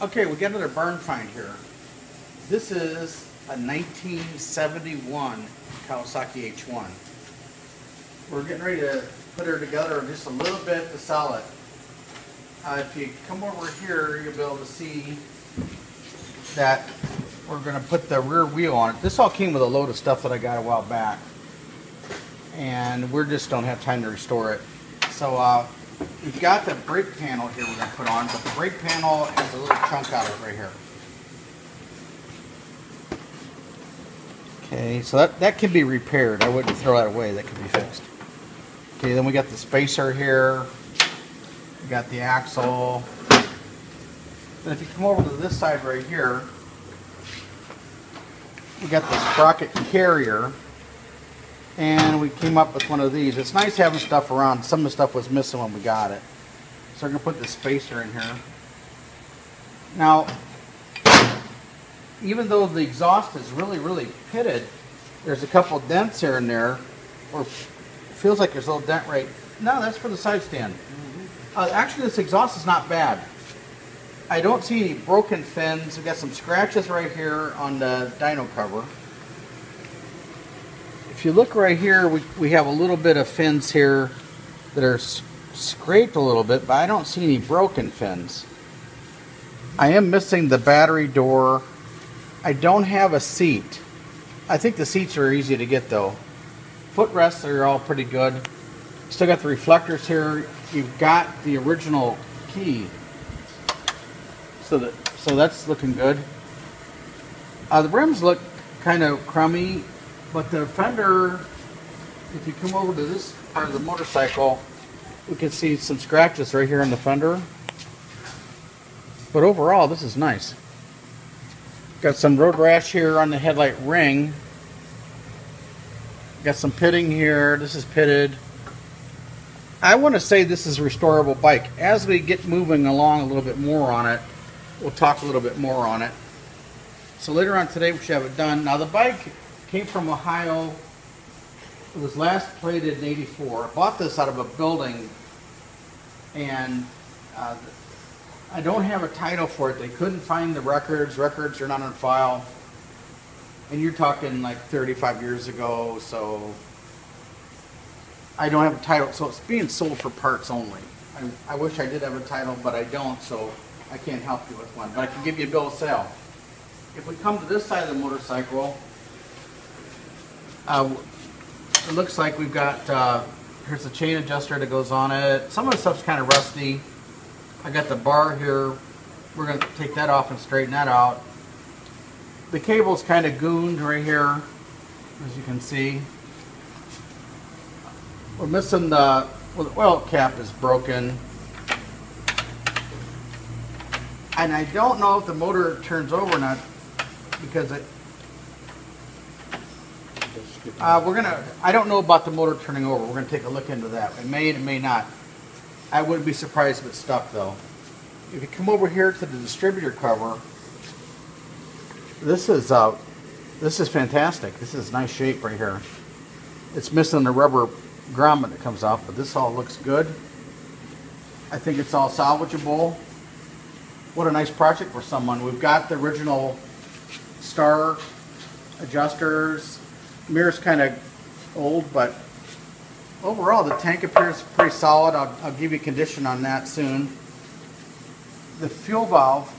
Okay, we got another barn find here. This is a 1971 Kawasaki H1. We're getting ready to put her together just a little bit to sell it. If you come over here, you'll be able to see that we're going to put the rear wheel on it. This all came with a load of stuff that I got a while back, and we just don't have time to restore it. So we've got the brake panel here we're going to put on, but the brake panel has a little chunk out of it right here. Okay, so that can be repaired. I wouldn't throw that away. That could be fixed. Okay, then we got the spacer here. We got the axle. Then if you come over to this side right here, we got the sprocket carrier, and we came up with one of these. It's nice having stuff around. Some of the stuff was missing when we got it. So we're going to put the spacer in here. Now, even though the exhaust is really pitted, there's a couple dents here and there, or it feels like there's a little dent right. No, that's for the side stand. Actually, this exhaust is not bad. I don't see any broken fins. We've got some scratches right here on the dyno cover. If you look right here, we have a little bit of fins here that are scraped a little bit, but I don't see any broken fins. I am missing the battery door. I don't have a seat. I think the seats are easy to get though. Footrests are all pretty good. Still got the reflectors here. You've got the original key. So that's looking good. The rims look kind of crummy, but the fender, if you come over to this part of the motorcycle, we can see some scratches right here on the fender. But overall, this is nice. Got some road rash here on the headlight ring. Got some pitting here. This is pitted. I want to say this is a restorable bike. As we get moving along a little bit more on it, we'll talk a little bit more on it. So later on today we should have it done. Now the bike came from Ohio. It was last plated in '84. I bought this out of a building, and I don't have a title for it. They couldn't find the records. Records are not on file. And you're talking like 35 years ago, so I don't have a title. So it's being sold for parts only. I wish I did have a title, but I don't, so I can't help you with one. But I can give you a bill of sale. If we come to this side of the motorcycle, it looks like we've got, here's the chain adjuster that goes on it. Some of the stuff's kind of rusty. I got the bar here. We're going to take that off and straighten that out. The cable's kind of gooned right here, as you can see. We're missing the oil cap is broken. And I don't know if the motor turns over or not, because I don't know about the motor turning over. We're gonna take a look into that. It may not. I wouldn't be surprised if it stuck though. If you come over here to the distributor cover, this is fantastic. This is nice shape right here. It's missing the rubber grommet that comes off, but this all looks good. I think it's all salvageable. What a nice project for someone. We've got the original star adjusters. Mirror's kind of old, but overall the tank appears pretty solid. I'll give you condition on that soon. The fuel valve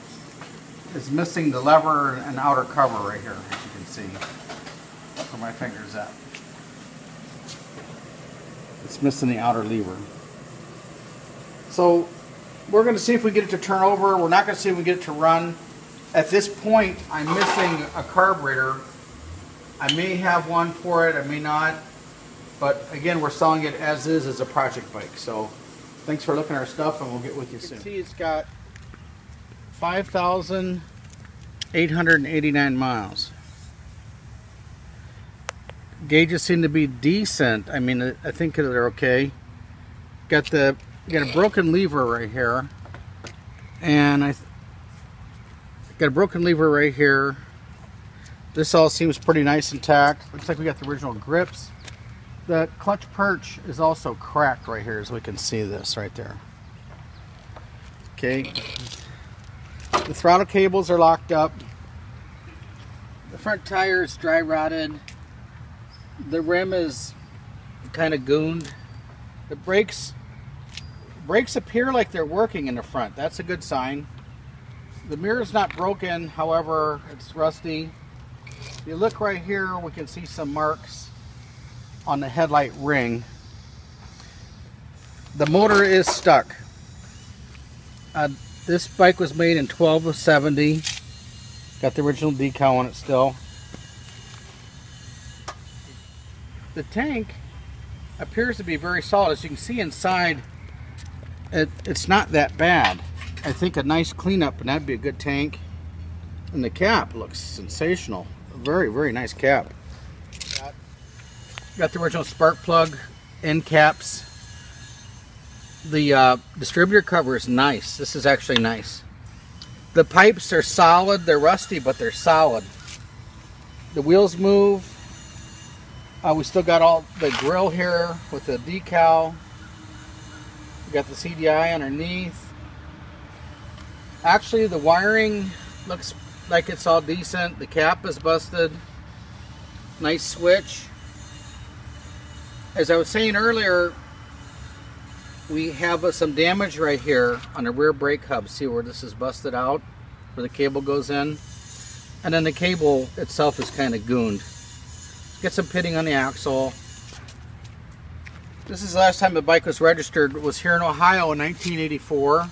is missing the lever and outer cover right here, as you can see. Where my finger's at. It's missing the outer lever. So we're going to see if we get it to turn over. We're not going to see if we get it to run. At this point, I'm missing a carburetor. I may have one for it, I may not. But again, we're selling it as is as a project bike. So thanks for looking at our stuff, and we'll get with you soon. You can see it's got 5,889 miles. Gauges seem to be decent. I mean, I think they're okay. Got a broken lever right here, and I got a broken lever right here. This all seems pretty nice intact. Looks like we got the original grips. The clutch perch is also cracked right here, as we can see this right there. Okay. The throttle cables are locked up. The front tire is dry rotted. The rim is kind of gooned. The brakes appear like they're working in the front. That's a good sign. The mirror's not broken, however, it's rusty. If you look right here, we can see some marks on the headlight ring. The motor is stuck. This bike was made in 12 of 70. Got the original decal on it still. The tank appears to be very solid. As you can see inside, it's not that bad. I think a nice cleanup and that'd be a good tank. And the cap looks sensational. A very, very nice cap. Got the original spark plug end caps. The distributor cover is nice. This is actually nice. The pipes are solid. They're rusty, but they're solid. The wheels move. We still got all the grill here with the decal. We got the CDI underneath. Actually, the wiring looks like it's all decent. The cap is busted. Nice switch. As I was saying earlier, we have some damage right here on the rear brake hub. See where this is busted out, where the cable goes in, and then the cable itself is kind of gooned. Get some pitting on the axle. This is the last time the bike was registered. It was here in Ohio in 1984.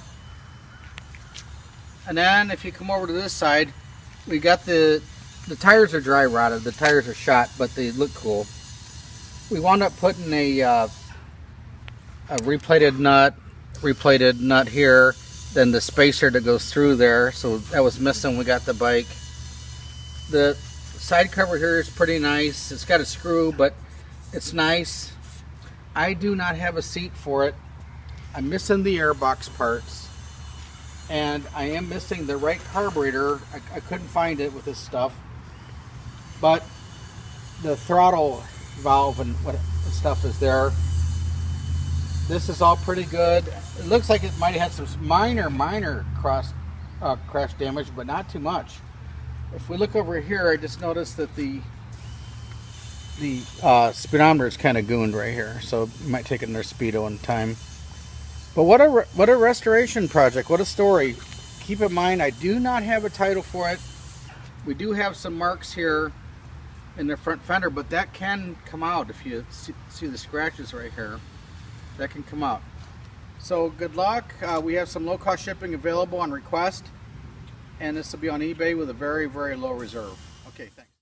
And then if you come over to this side, we got the tires are dry rotted. The tires are shot, but they look cool. We wound up putting a replated nut here, then the spacer that goes through there, so that was missing when we got the bike. The side cover here is pretty nice. It's got a screw, but it's nice. I do not have a seat for it. I'm missing the airbox parts, and I am missing the right carburetor. I couldn't find it with this stuff, but the throttle valve and what stuff is there. This is all pretty good. It looks like it might have had some minor crash damage, but not too much. If we look over here, I just noticed that the speedometer is kind of gooned right here, so you might take it in their speedo in time. But what a restoration project! What a story! Keep in mind, I do not have a title for it. We do have some marks here in the front fender, but that can come out if you see the scratches right here. That can come out. So good luck. We have some low-cost shipping available on request, and this will be on eBay with a very, very low reserve. Okay, thanks.